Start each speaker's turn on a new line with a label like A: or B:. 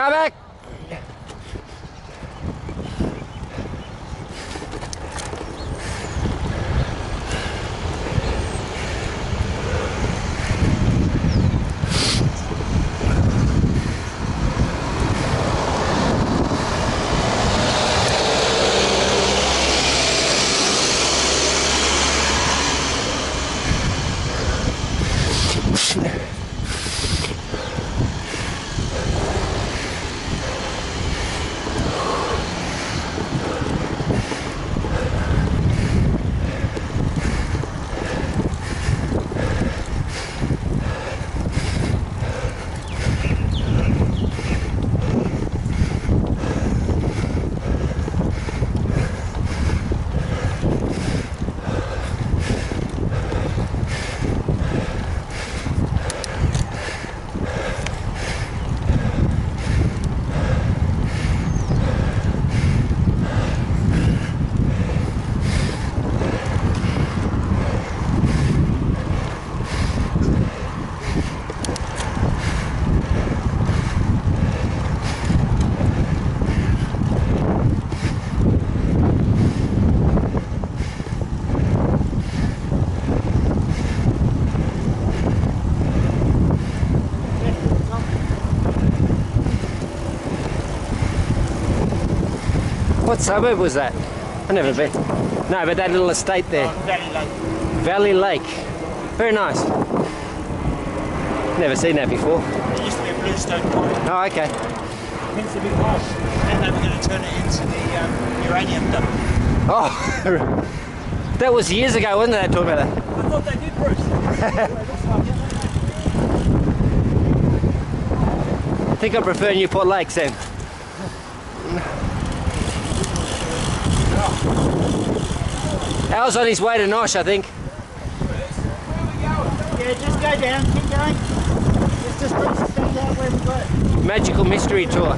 A: Car back. What suburb was that? I've never been. No, but that little estate there.
B: Valley Lake.
A: Valley Lake. Very nice. Never seen that before.
B: There used to be a bluestone quarry.
A: Oh, okay.
B: Hence the big house. And they were going to turn it into the uranium dump.
A: Oh, that was years ago, wasn't it? They talking about that.
B: I thought they did, Bruce.
A: I think I prefer Newport Lakes then. Al's on his way to Nosh, I think.
B: Yeah, just go down, keep going. Just stand out where we go.
A: Magical Mystery Tour.